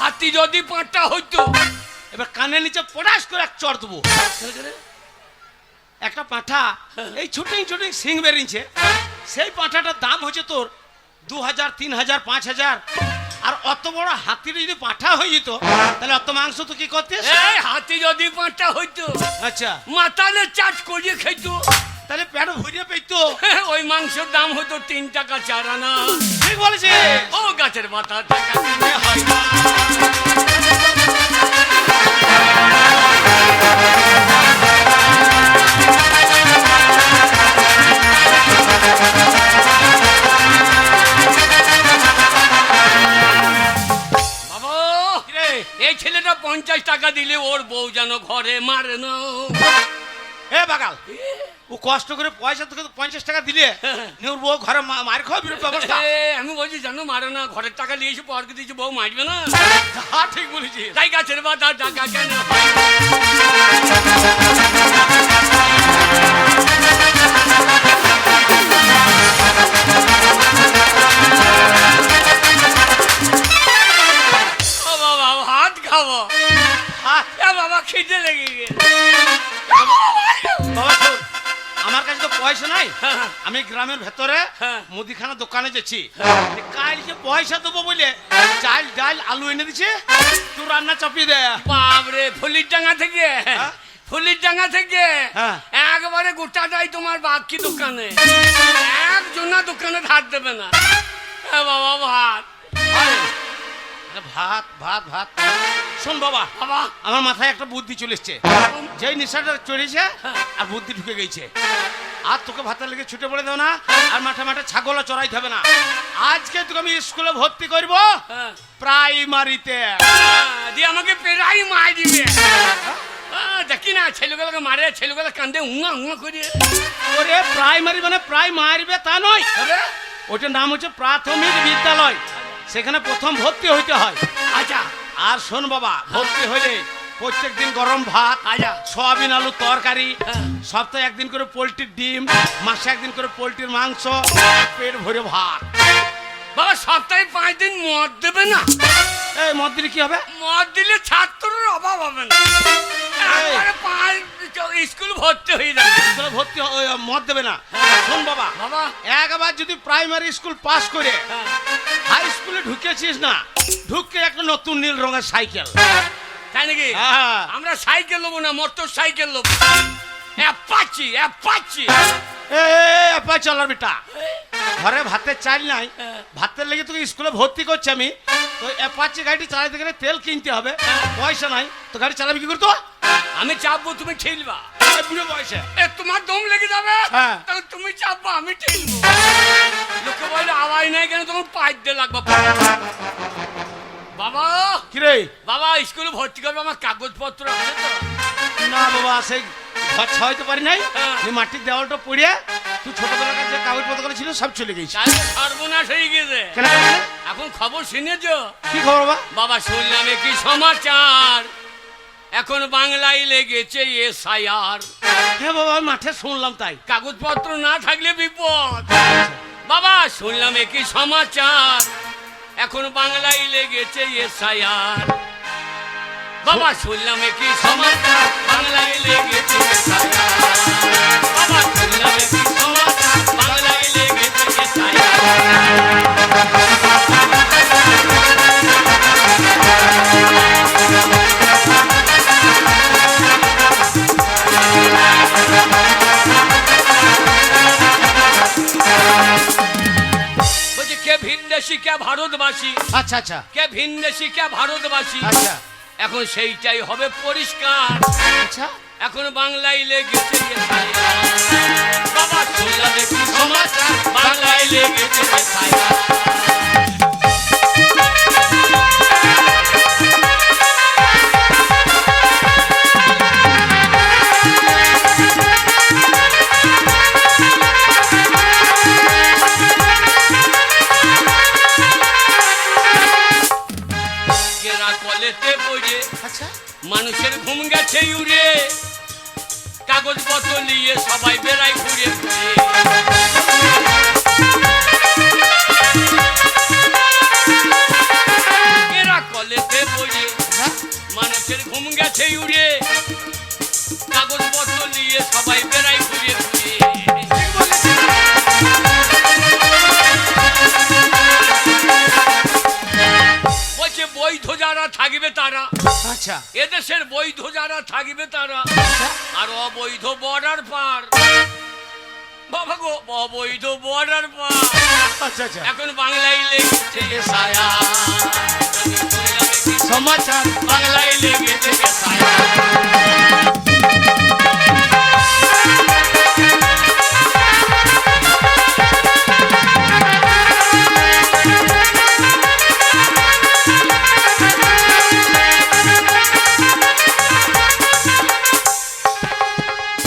হাতি যদি পাঁচটা হইতো এবার কানের নিচে পটাশ করে এক চড় দেবো। একটা পাঁঠা এই ছুটিং ছুটিং সিং বেরিয়েছে, সেই পাঁঠাটার দাম হচ্ছে তোর 2000, 3000, 5000। আর অত বড় হাতির যদি পাঁঠা হয়ে যেত, তাহলে অত মাংস তুই কি করতিস? এই হাতি যদি পাঁচটা হইতো আচ্ছা, মাতালে চাট করিয়ে খাইতো তাহলে পেট ভরিয়ে পেতো। ওই মাংসের দাম হতো 3 টাকা 4 আনা ঠিক বলেছিস। ও গাছের পাতা টাকা কেন হয় না? বাবা কিরে? এই ছেলেটা 50 টাকা দিলে ওর বউ যেন ঘরে মারে না এ বাগাল, ও কষ্ট করে পয়সা তোকে 50 টাকা দিলে নিয়ে ওর বউ ঘরে মার খাওয়া বিরোধ ব্যবস্থা। আমি বলছি জানো মারো না, ঘরের টাকা নিয়ে এসে পরকে দিয়েছি, বউ মারবে না। হ্যাঁ ঠিক বলেছিস। তাই গাছের বা তার টাকা কেন ও বাবা ভাত খাবো। হাত বাবা খিদে লেগে গেছে। বাবা শোন, আমার কাছে তো পয়সা নাই, হ্যাঁ। আমি গ্রামের ভেতরে হ্যাঁ। মুদিখানা দোকানে যাচ্ছি, কালকে পয়সা দেবো বলে চাল ডাল আলু এনে দিছে, তুই রান্না চাপিয়ে দে। বাবরে ফুলির ডাঙ্গা থেকে হ্যাঁ? ফুলির ডাঙ্গা থেকে হ্যাঁ। একবারে গোটাটাই তোমার বাকি দোকানে, একজনা দোকানে ধার দেবে না। বাবা ভাত আরে, আরে ভাত ভাত ভাত। শোন বাবা, বাবা আমার মাথায় একটা বুদ্ধি চলে এসছে, যেই নেশাটা চড়েছে আর বুদ্ধি ঢুকে গেছে। আর তোকে ভাতের লেগে ছুটে পড়ে দেও না, আর মাঠে মাঠে ছাগলও চড়াইতে হবে না। আজকে তোকে আমি স্কুলে ভর্তি করব, হ্যাঁ। প্রাইমারিতে। দিয়ে আমাকে পেরাই মার দিবে। দেখি না ছেলেগুলোকে মারে, ছেলেগুলো কান্দে উঙা উঙা করে। ওরে প্রাইমারি মানে প্রায় মারবে তা নয়, আরে, ওটার নাম হচ্ছে প্রাথমিক বিদ্যালয়, সেখানে প্রথম ভর্তি হইতে হয়। আচ্ছা আর শোন বাবা, ভর্তি হইলে প্রত্যেক দিন গরম ভাত, আচ্ছা সয়াবিন আলু তরকারি, হ্যাঁ। সপ্তাহে একদিন করে পোলট্রির ডিম, মাসে একদিন করে পোলট্রির মাংস, পেট ভরে ভাত। বাবা সপ্তাহে 5 দিন মদ দেবে না? এই মদ দিলে কি হবে? মদ দিলে ছাত্রের অভাব হবে না, একবারে 5 স্কুল ভর্তি হয়ে যাবে। স্কুলে ভর্তি ওই মদ দেবে না। শোন বাবা, বাবা একবার যদি প্রাইমারি স্কুল পাস করে হ্যাঁ। হাই স্কুলে ঢুকেছিস না, ঢুকে একটা নতুন নীল রঙের সাইকেল। তাই নাকি? হ্যাঁ। আমরা সাইকেল নেবো না, মোটর সাইকেল নেবো। Apache Apache. এ চলার বেটা, ঘরে ভাতের চাল নাই, ভাতের লেগে তোকে স্কুলে ভর্তি করছি আমি, তো অ্যাপাচি গাড়ি চালাতে গেলে তেল কিনতে হবে, পয়সা নাই, তো গাড়ি চালাবি কি করতো? আমি চাপবো, তুমি ঠেলবা। বুড়ো বয়সে তোমার দম লেগে যাবে, হ্যাঁ। তাহলে তুমি চাপবো, আমি ঠেলবো। লোকে বলে আওয়াজ নাই কেন, তখন পাইপ দিয়ে লাগবে। বাবা কিরে? বাবা স্কুলে ভর্তি করবে, আমার কাগজপত্র আছে তো? না বাবা, সেই ঘর ছাওয়াইতে পারি নাই, হ্যাঁ। এই মাটির দেওয়ালটা পড়িয়ে তুই ছোটবেলাকার যে কাগজপত্র ছিল সব চলে গেছে। তাহলে সর্বনাশ হয়ে গেছে। কেন বললে? এখন খবর শুনেছ? কি খবর বাবা? বাবা শুনলাম কি সমাচার, এখন বাংলায় লেগেছে SIR। হ্যাঁ বাবা, আমি মাঠে শুনলাম তাই। কাগজপত্র না থাকলে বিপদ। বাবা শুনলাম কি সমাচার, এখন বাংলায় লেগেছে SIR। বাবা শুনলাম কি সমাচার, বাংলায় লেগেছে SIR। বাবা শুনলাম কি সমাচার, বাংলায় লেগেছে SIR। বলছি কে ভিনদেশি কে ভারতবাসী, আচ্ছা আচ্ছা কে ভিনদেশি কে ভারতবাসী, আচ্ছা এখন সেইটাই হবে পরিষ্কার। আচ্ছা। এখন বাংলায় লেগেছে SIR। বাবা শুনলাম কি সমাচার, বাংলায় লেগেছে SIR। কেরা কলেতে পড়ে আচ্ছা। মানুষের ঘুম গেছে উড়ে, কাগজপত্র নিয়ে সবাই বেড়াই ঘুরে ঘুরে। কেরা কলেতে পড়ে মানুষের ঘুম গেছে উড়ে, কাগজপত্র নিয়ে সবাই বেড়াই ঘুরে ঘুরে। বলছে বৈধ যারা থাকবে তারা, আচ্ছা এদেশের বৈধ যারা থাকবে তারা, আর অবৈধ বর্ডার পার। বাবা গো, অবৈধ বর্ডার পার। আচ্ছা আচ্ছা। এখন বাংলায় লেগেছে SIR। সমাচার বাংলায় লেগেছে SIR।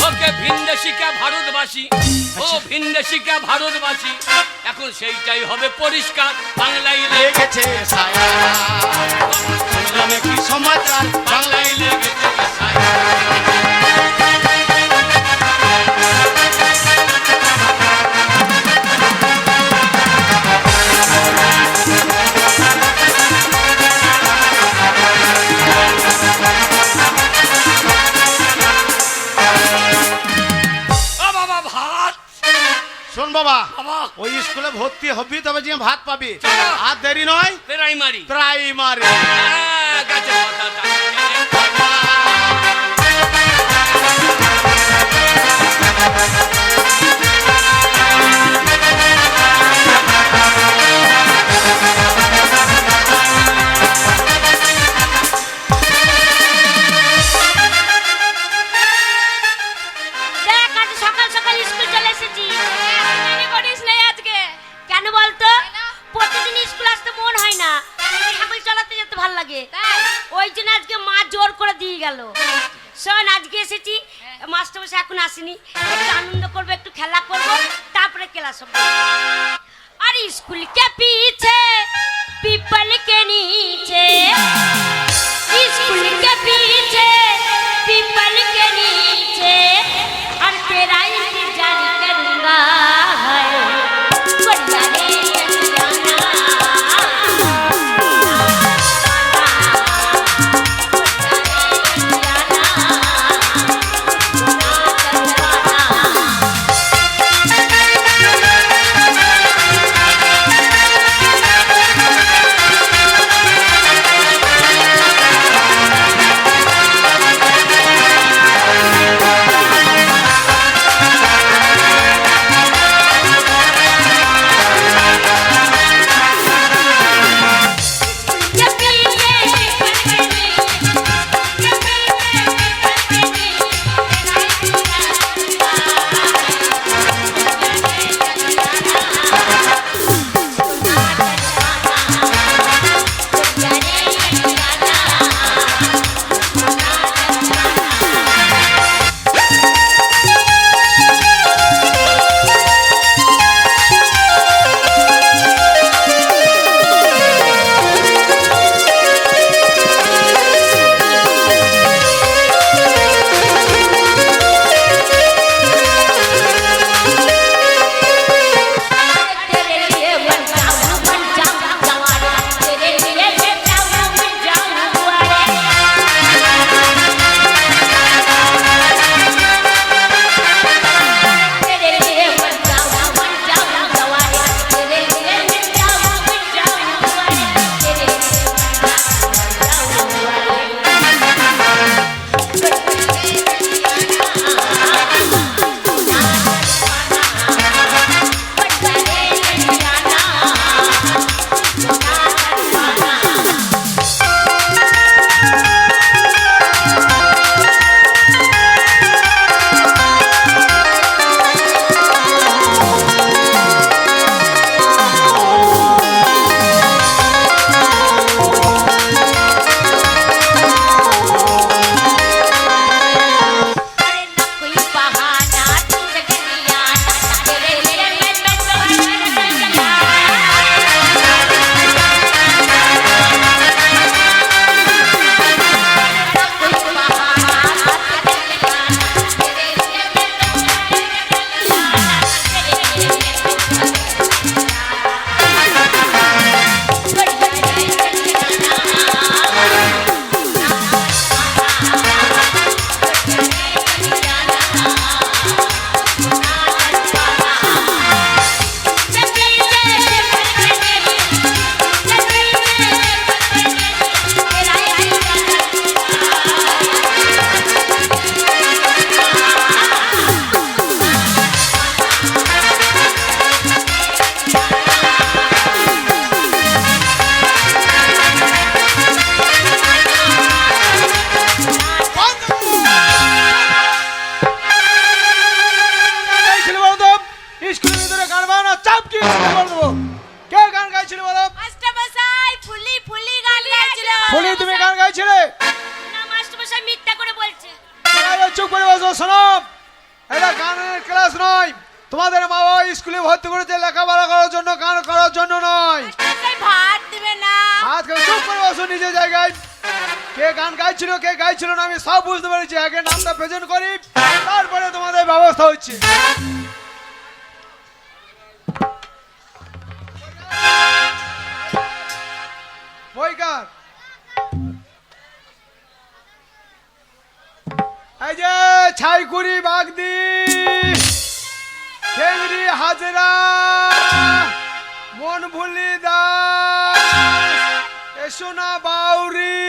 ওকে ভিনদেশি কে ভারত শিক্ষা ভারতবাসী, এখন সেইটাই হবে পরিষ্কার। বাংলায় লেগেছে সায়া, শুনলাম কি সমাচার, বাংলায় লেগেছে সায়া। ও বাবা ভাত, শোন বাবা, বাবা ওই স্কুলে ভর্তি হবি তবে যে ভাত পাবি, চলো। আর দেরি নয়, প্রাইমারি। প্রাইমারি। হ্যাঁ, গাছের পাতা দেখ আজ সকাল সকাল স্কুল চলে এসেছি। মনে করিস নাই আজকে? কেন বলতো? কেন? প্রতিদিন স্কুল আসতে মন হয় না, সাইকেল চালাতে যেতে ভালো লাগে। তাই? ওই জন্য আজকে মা জোর করে দিয়ে গেল। শোন, আজকে এসেছি, মাস্টার মশাই এখন আসেনি, একটু আনন্দ করবো, একটু খেলা করবো, তারপরে ক্লাস হবে। আর স্কুল কে পিছে পিपल के नीचे, स्कूल के पीछे पीपल के नीचे, और तेरा इंतजार करूंगा है बढ़िया रे अनजाना। ফুলি তুমি গান গাইছিলে? না মাস্টারমশাই মিথ্যা করে বলছে। চুপ করে বসো, শোনো, এটা গানের ক্লাস নয়, তোমাদের মা বাবা স্কুলে ভর্তি করেছে লেখাপড়া করার জন্য, গান করার জন্য নয়। মাস্টারমশাই ভাত দিবে না। হাত করে চুপ করে বসো নিজের জায়গায়। কে গান গাইছিল কে গাইছিল না আমি সব বুঝতে পেরেছি। আগে নামটা প্রেজেন্ট করি, তারপরে তোমাদের ব্যবস্থা হচ্ছে। বইকার এই যে ছাইকুড়ি বাগদি খেজরি হাজরা মনভুলি দাস সোনা বাউরি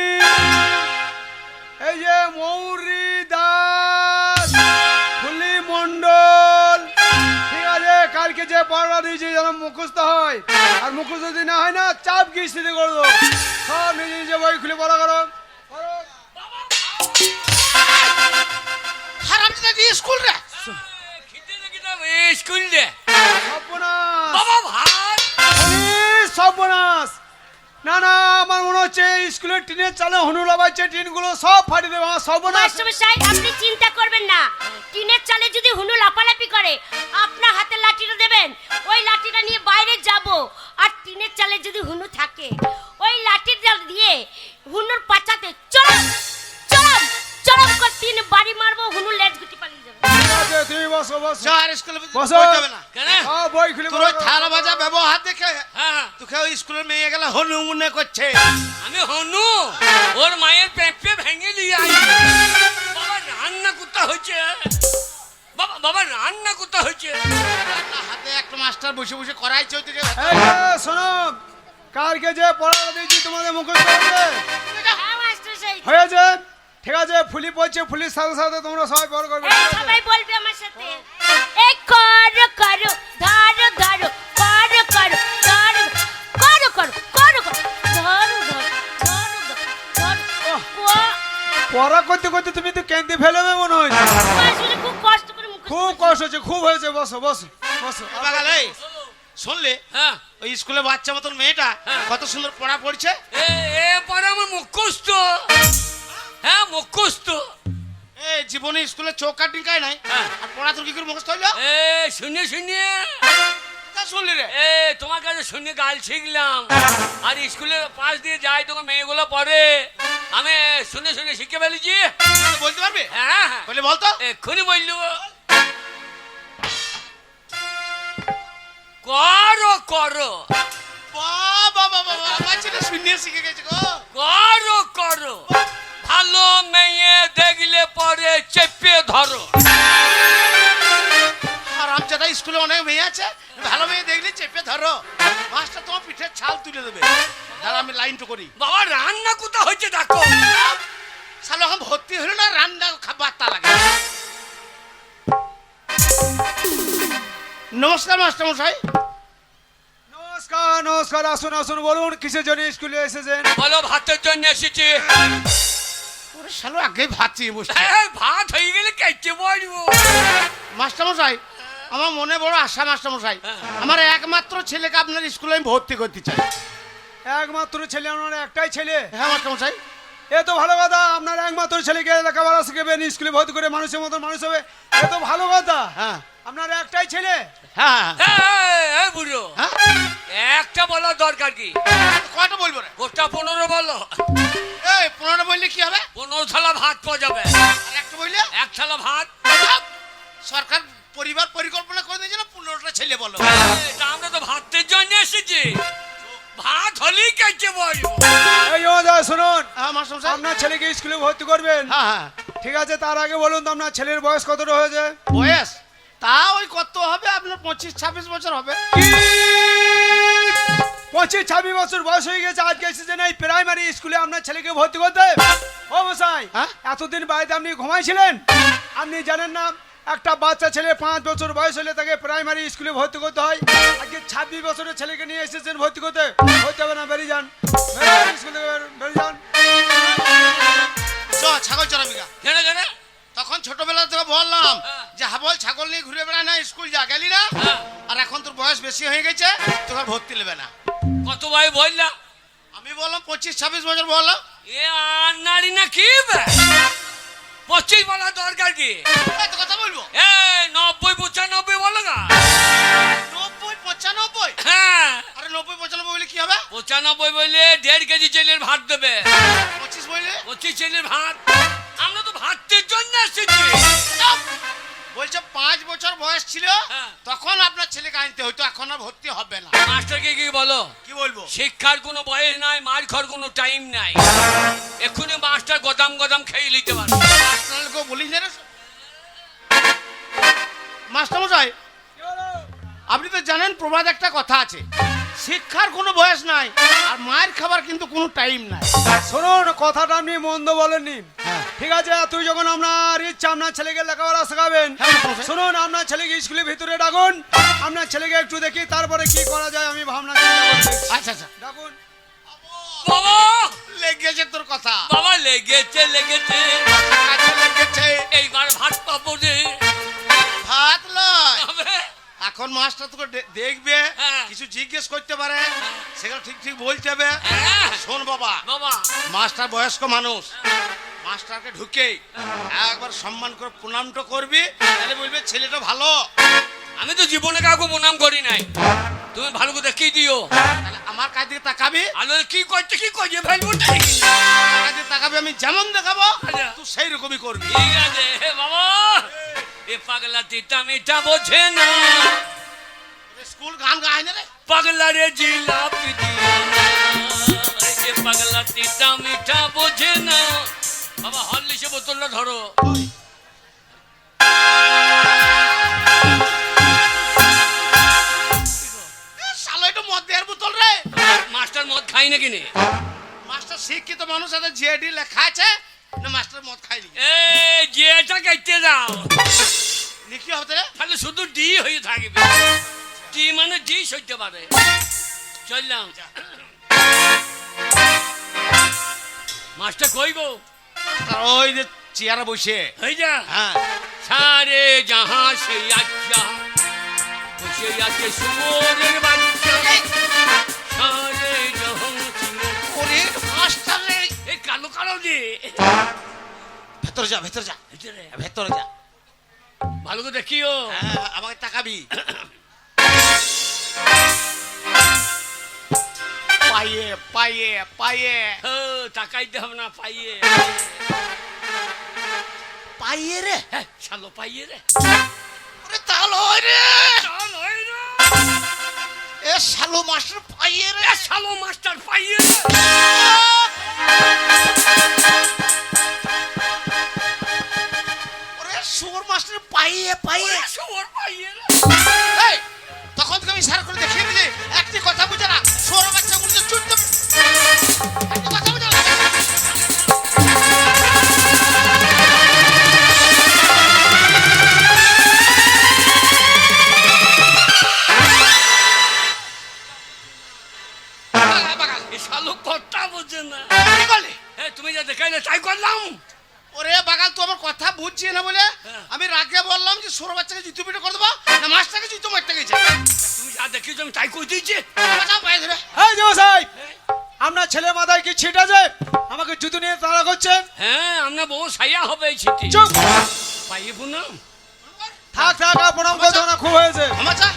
এই যে মৌরি দাস ফুলি মন্ডল, ঠিক আছে? কালকে যে পড়া দিয়েছি যেন মুখস্থ হয়, আর মুখস্থ যদি না হয় না চাপ গিয়ে করে দেবো। সব নিজে নিজে বই খুলে পড়া করো। হারামজাদা কি স্কুল রে? খিদে নাকি না স্কুল দে সর্বনাশ বাবা ভাত সর্বনাশ। না না আমার মনে হচ্ছে স্কুলের টিনের চালে হনুলা বাজছে, টিনগুলো সব ফাটিয়ে দেবে। আমার সর্বনাশ। মাস্টারমশাই আপনি চিন্তা করবেন না, টিনের চালে যদি হুনু লাপালাপি করে আপনার হাতে লাঠিটা দেবেন, ওই লাঠিটা নিয়ে বাইরে যাব। আর টিনের চালে যদি হুনু থাকে ওই লাঠিটা দিয়ে হুনুর পাচাতে চরম চরম চরম করে তিন বাড়ি মারবো, হুনু লেজ গুটি পালিয়ে যাবে। ঠিক আছে, তুমি বসো বসো স্যার স্কুলে বসো। বইতে হবে না। কেন সব বই খুলে তোর ওই থালা বাজা ব্যবহার দেখে হ্যাঁ তোকে ওই স্কুলের মেয়ে গেলে হনু মনে করছে। আমি হনু ওর মায়ের পেঁপে ভেঙে দিয়ে আই। বাবা রান্না করতে হয়েছে, বাবা বাবা রান্না করতে হয়েছে। আপনার হাতে একটা মাস্টার বসে বসে করাইছে ওইদিকে। এই যে শোনো, কালকে যে পড়া দিয়েছি তোমাদের মুখস্থ হয়েছে? হ্যাঁ মাস্টারমশাই, হয়েছে, ঠিক আছে। ফুলি পড়ছে, ফুলির সাথে সাথে তোমরা সবাই পড় করবে। এই সবাই বলবে আমার সাথে, এই করো করো ধরো ধরো করো করো ধরো করো করো করো করো ধরো ধরো ধরো ধরো পড়া করতে করতে তুমি তো কেঁদে ফেলবে মনে হচ্ছে। আসলে খুব কষ্ট করে মুখ খুব কষ্ট হচ্ছে, খুব হয়েছে। বসো বসো বসো। বাগাল এই শুনলে হ্যাঁ ওই স্কুলে বাচ্চা মতন মেয়েটা কত সুন্দর পড়া পড়ছে। এ এ পরে আমার মুখস্থ, হ্যাঁ মুখস্থ। এই জীবনে স্কুলে চোখ কাটিং কায় নাই, হ্যাঁ। আর পড়া তোর কি করে মুখস্থ হইলো? এ শুনে শুনে তা শুনলি রে? এ তোমার কাছে শুনে গাল শিখলাম। আর স্কুলের পাশ দিয়ে যাই তখন মেয়েগুলো পড়ে, আমি শুনে শুনে শিখে ফেলেছি। বলতে পারবি? হ্যাঁ হ্যাঁ বলে বলতো। এক্ষুনি বললু করো করো বাবা বাবা বাচ্চাটা শুনে শিখে গেছে গো। করো করো, ভালো মেয়ে দেখলে পরে চেপে ধরো। আর আমজাদা স্কুলে অনেক মেয়ে আছে, ভালো মেয়ে দেখলে চেপে ধরো। মাস্টার তোমার পিঠের ছাল তুলে দেবে। দাঁড়া আমি লাইনটা করি। বাবা রান্না কোথা হচ্ছে দেখো। শালা এখন ভর্তি হলো না, রান্না খাবার তা লাগে। নমস্কার মাস্টার মশাই। নমস্কার নমস্কার, আসুন আসুন, বলুন কিসের জন্য স্কুলে এসেছেন? বলো ভাতের জন্য এসেছি। ওরে শালা আগে ভাত চেয়ে বসছে। এই, ভাত হয়ে গেলে কেটে পড়বো। মাস্টার মশাই আমার মনে বড় আশা মাস্টার মশাই, আমার একমাত্র ছেলেকে আপনার স্কুলে আমি ভর্তি করতে চাই। একমাত্র ছেলে? আপনার একটাই ছেলে? হ্যাঁ মাস্টার মশাই। এ তো ভালো কথা, আপনার একমাত্র ছেলেকে লেখাপড়া শিখাবেন, স্কুলে ভর্তি করে মানুষের মতো মানুষ হবে, এ তো ভালো কথা। হ্যাঁ আপনার একটাই ছেলে? হ্যাঁ এই বুড়ো, হ্যাঁ একটা বলার দরকার কি? কয়টা বলবো রে? গোটা 15 বলো। এই 15 বললে কি হবে? 15 থালা ভাত পাওয়া যাবে। আর একটা বললে? এক থালা ভাত। সরকার পরিবার পরিকল্পনা করে দিয়েছে না 15টা ছেলে বলো। এই, তা আমরা তো ভাতের জন্য এসেছি, ভাত হলেই কেটে পড়বো। এই ও যা শুনুন, হ্যাঁ মাস্টার মশাই। আপনার ছেলেকে স্কুলে ভর্তি করবেন, হ্যাঁ হ্যাঁ। ঠিক আছে। তার আগে বলুন তো আপনার ছেলের বয়স কতটা হয়েছে? বয়স তা ওই কত হবে আপনার 25-26 বছর হবে। কি 25-26 বছর বয়স হয়ে গেছে, আজকে এসেছেন এই প্রাইমারি স্কুলে আপনার ছেলেকে ভর্তি করতে? ও মশাই, হ্যাঁ? এতদিন বাড়িতে আপনি ঘুমাইছিলেন? আপনি জানেন না একটা বাচ্চা ছেলে 5 বছর বয়স হলে তাকে প্রাইমারি স্কুলে ভর্তি করতে হয়? আজকে 26 বছরের ছেলেকে নিয়ে এসেছেন ভর্তি করতে? হতে হবে না, বেরিয়ে যান, স্কুল থেকে বেরিয়ে যান। চ ছাগল চড়াবি গা। কেন কেন? তখন ছোটবেলা থেকে বললাম হ্যাঁ। যে হাবল ছাগল নিয়ে ঘুরে বেড়ায় না, স্কুল যা গেলি না। হ্যাঁ। আর এখন তোর বয়স বেশি হয়ে গেছে, তোকে আর ভর্তি নেবে না। কত ভাই বললাম? আমি বললাম 25-26 বছর বললাম। এ আর নারী না কি বে? 25 বলা দরকার কি? এত কথা বলবো? এই 90 95 বলো না। 90 95? হ্যাঁ, আরে 90 95 বলে কি হবে? 95 বললে 1.5 কেজি চালের ভাত দেবে। 25 বলে? 25 চালের ভাত। আমরা তো ভাতের জন্য এসেছি। চুপ! বলছে 5 বছর বয়স ছিল হ্যাঁ। তখন আপনার ছেলেকে আনতে হইতো, এখন আর ভর্তি হবে না। মাস্টারকে কি বলো? কি বলবো? শিক্ষার কোনো বয়স নাই, মার খাওয়ার কোনো টাইম নাই। এক্ষুনি মাস্টার গদাম গদাম খেয়ে নিতে পারে। আপনাকে বলিস না রে। মাস্টার মশাই, আপনি তো জানেন প্রবাদ একটা কথা আছে, শিক্ষার কোনো বয়স নাই আর মায়ের খাবার কিন্তু কোনো টাইম নাই। শুনুন, কথাটা আপনি মন্দ বলেননি। হ্যাঁ। ঠিক আছে, তুই যখন আপনার ইচ্ছা আপনার ছেলেকে লেখাপড়া শেখাবেন, হ্যাঁ, মশাই। শুনুন, আপনার ছেলেকে স্কুলের ভিতরে ডাকুন, আপনার ছেলেকে একটু দেখি, তারপরে কি করা যায় আমি ভাবনা চিন্তা করছি। আচ্ছা আচ্ছা, ডাকুন। বাবা, লেগেছে তোর কথা। বাবা লেগেছে লেগেছে। কাজে লেগেছে। এইবার ভাত পাবো রে। ভাত লয়, তবে এখন মাস্টার তোকে দেখবে, হ্যাঁ। কিছু জিজ্ঞেস করতে পারে, সেগুলো ঠিক ঠিক বলতে হবে। হ্যাঁ। শোন বাবা, বাবা, মাস্টার বয়স্ক মানুষ, মাস্টারকে ঢুকে একবার সম্মান করে প্রণামটা করবি, তাহলে বলবে ছেলেটা ভালো। আমি তো জীবনে কাউকে প্রণাম করি নাই। তুমি ভালো করে দেখিয়ে দিও। তাহলে আমার কাছ দিকে তাকাবি, আলো কি করছে কি করছে ফেলবো ঠিক আমার কাছ দিকে তাকাবি, আমি যেমন দেখাবো আচ্ছা। তুই সেই রকমই করবি। আছে। হে বাবা, এ পাগলা তিতা মিঠা বোঝে না, স্কুল গান গায় না রে। পাগলা রে জিলাপি দিও না, এ পাগলা তিতা মিঠা বোঝে না। বাবা হরলিক্সের বোতলটা ধরো। শালা এটা মদ দেওয়ার বোতল রে। মাস্টার মদ খাই না কিনে? মাস্টার শিক্ষিত মানুষ, আছে জিআইডি লেখা আছে না, মাস্টার মদ খাইনি। এই যেটা কেটে দাও, লিখি হতে রে। তাহলে শুধু ডি হয়ে থাকবে। ডি মানে ডি সইতে পারে। চললাম। মাস্টার কই গো? তার ওই যে চেয়ারে বসে। হয়ে যা। হ্যাঁ, সারে জাহা সে আচ্ছা, বসে আছে সুমনের বাচ্চা। সারে জাহা ওরে মাস্টার রে। এই কালো কালো যে ভেতরে যা, ভেতরে যা, ভিতরে। ভেতরে যা। ভালো করে দেখিও। হ্যাঁ, আমাকে তাকাবি। পায়ে পায়ে পায়ে তাকাইতে হবে না, পাইয়ে। পায়ে রে। হ্যাঁ, শালো পাইয়ে রে। ওরে তাহলে ওই রে। চল ওই রে। এ শালো মাস্টার পায়ে রে। এ শালো মাস্টার পাইয়ে রে। ওরে সুর মাস্টার পায়ে পায়ে। ওরে শুয়োর পাইয়ে রে। এই, তখন থেকে আমি ইশারা করে দেখিয়ে দিলি, একটি কথা বুঝে না, সোর বাচ্চা বলতে চুটতে একটি কথা বুঝে না। বাগাল, এ শালো কথা বোঝে না। কি করলি? এ তুমি যা দেখাইলে তাই করলাম। ওরে বাগাল, তুই আমার কথা বুঝছিস না বলে আমি রাগে বললাম যে সোর বাচ্চাকে জুতো পিটে করে দেবো না, মাস্টারকে জুতো মারতে গেছে। তুমি যা দেখিয়েছো আমি তাই কই দিয়েছি। বাঁচাও, পায়ে ধরে। এই যে মশাই, আপনার ছেলে মাথায় কি ছিট আছে? আমাকে জুতো নিয়ে তাড়া করছেন। হ্যাঁ, আমরা বউ সাইয়া হবে এই ছিটি। চুপ! পাইয়ে পুনাম। থাক থাক, আর প্রণাম করতে হবে না, খুব হয়েছে। ক্ষমা চা।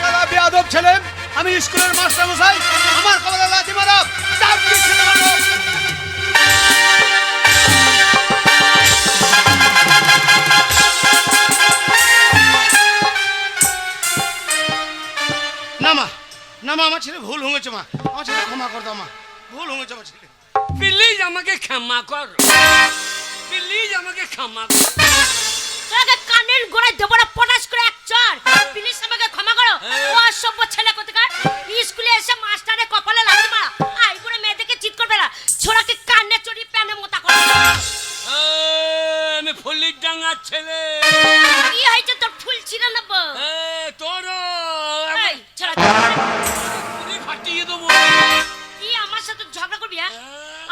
দাদা, বেয়াদব ছেলে, আমি স্কুলের মাস্টার মশাই, আমার কপালে লাথি মারো, চাপ দিয়ে ছেলে মারো। না মা, না মা, আমার ছেলে ভুল হয়েছে মা, আমার ছেলে ক্ষমা কর দাও মা, ভুল হয়েছে আমার ছেলে। প্লিজ আমাকে ক্ষমা কর। প্লিজ আমাকে ক্ষমা কর। তোকে কানের গোড়ায় দেবো না পটাশ করে এক চড়। প্লিজ আমাকে ক্ষমা করো। হ্যাঁ। ও অসভ্য ছেলে কোথাকার। স্কুলে এসে মাস্টারে কপালে লাথি মারা, আই করে মেয়েদেরকে চিৎ করবে না, ছোড়াকে কানে চড়ি প্যানে মোতা করে। আমি ফুলির ডাঙ্গার ছেলে। কি হয়েছে তোর? ফুল ছিঁড়ে নেবো। তোর এই, ছোড়া, ফাটিয়ে দেবো। কি আমার সাথে ঝগড়া করবি? হ্যাঁ,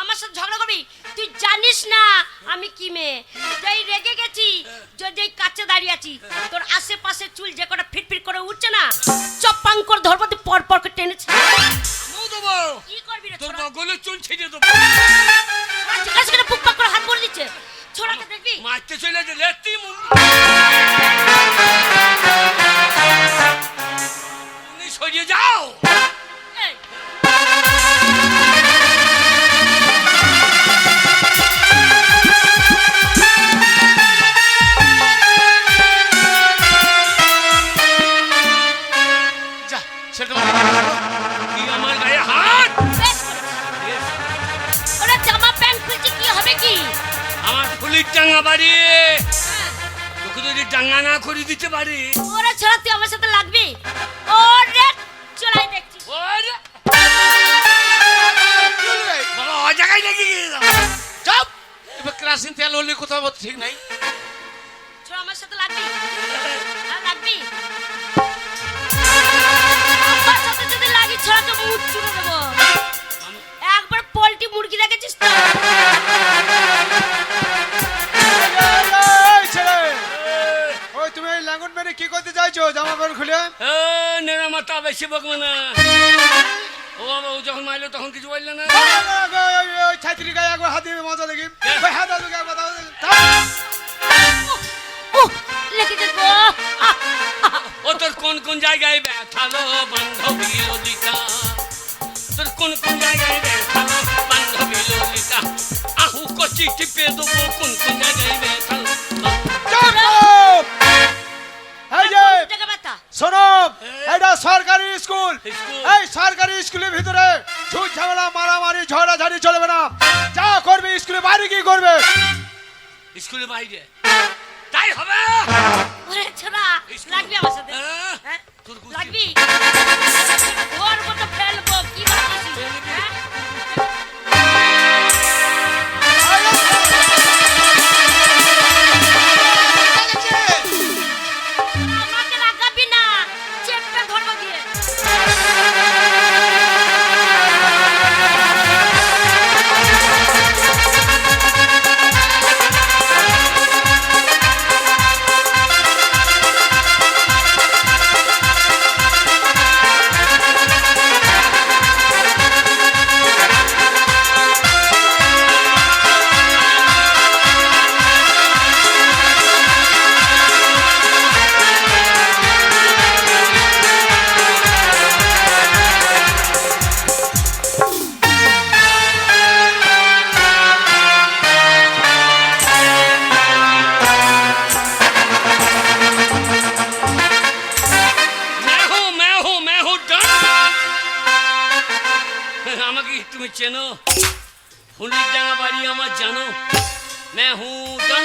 আমার সাথে ঝগড়া করবি? তুই জানিস না আমি কি মেয়ে, যেই রেগে গেছি, যেই কাছে দাঁড়িয়ে আছি, তোর আশেপাশে চুল যে কটা ফিটফিট করে উঠছে না, চপ্পাং করে ধরবো, তুই পর পর করে টেনেছি। আমিও দেবো। কি করবি রে তোর ছোড়া? বগলে চুল ছিঁড়ে দেবো। জিজ্ঞাসা করে পুক পাক করে হাত ভরে দিচ্ছে। ছোড়াকে দেখবি? মারতে চলে যে লেতি মুন্ডু। তুমি সরিয়ে যাও। এই, যা সেটা কি আমার গায়ে হাত? বেশ করেছিস। ওরা জামা প্যান্ট খুলছে, কি হবে কি? আমার ফুলির ডাঙ্গা বাড়ি। তোকে যদি ডাঙ্গা না করে দিতে পারি। ওরা ছাড়া তুই আমার সাথে লাগবি? ওরে চলাই দেখছি। ওরে বাবা ও জায়গায় লেগে গেলাম। চাপ। এবার কেরাসিন তেল হলে কোথাও ঠিক নাই। ছোড়া আমার সাথে লাগবি? হ্যাঁ, লাগবি? আমার সাথে যদি লাগি ছোড়াকে মুখ চুড়ে দেবো। একবার পোল্ট্রি মুরগি দেখেছিস তো? এই ছেলে, ওই তুমি এই লাঙ্গন মেরে কি করতে চাইছো জামা প্যান্ট খুলে? নেড়া মাথা বেশি বকবে না। ও বাবা ও যখন মাইলো তখন কিছু বললে না। ওই ছাত্রী গায়ে একবার হাত দিয়ে মজা দেখি। হ্যাঁ। ওই হাত দিয়ে একবার দাও। উহ, লেগে যাবো। ও তোর কোন কোন জায়গায় ব্যথালো বান্ধবী ললিতা, তোর কোন কোন জায়গায় ব্যথালো বান্ধবী ললিতা, আহু কচি টিপে দেবো কোন কোন জায়গায় ব্যথালো। এই যে টাকা ব্যথা। শোনো, এটা সরকারি স্কুল। স্কুল। এই সরকারি স্কুলের ভিতরে ঝুট ঝামেলা মারামারি ঝগড়াঝাড়ি চলবে না। যা করবে স্কুলে বাইরে কি করবে? স্কুলের বাইরে তাই হবে। ওরে ছোড়া লাগবি আমার সাথে? হ্যাঁ? হ্যাঁ? তোর গুষ্টি। লাগবি? ঘর মতো ফেলবো, কি ভাবছিস? হ্যাঁ? আমাকে লাগাবি না, চেপটা ধরবো গিয়ে। আমাকে তুমি চেনো? ফুলির ডাঙ্গা বাড়ি আমার জানো? मैं हूँ डन।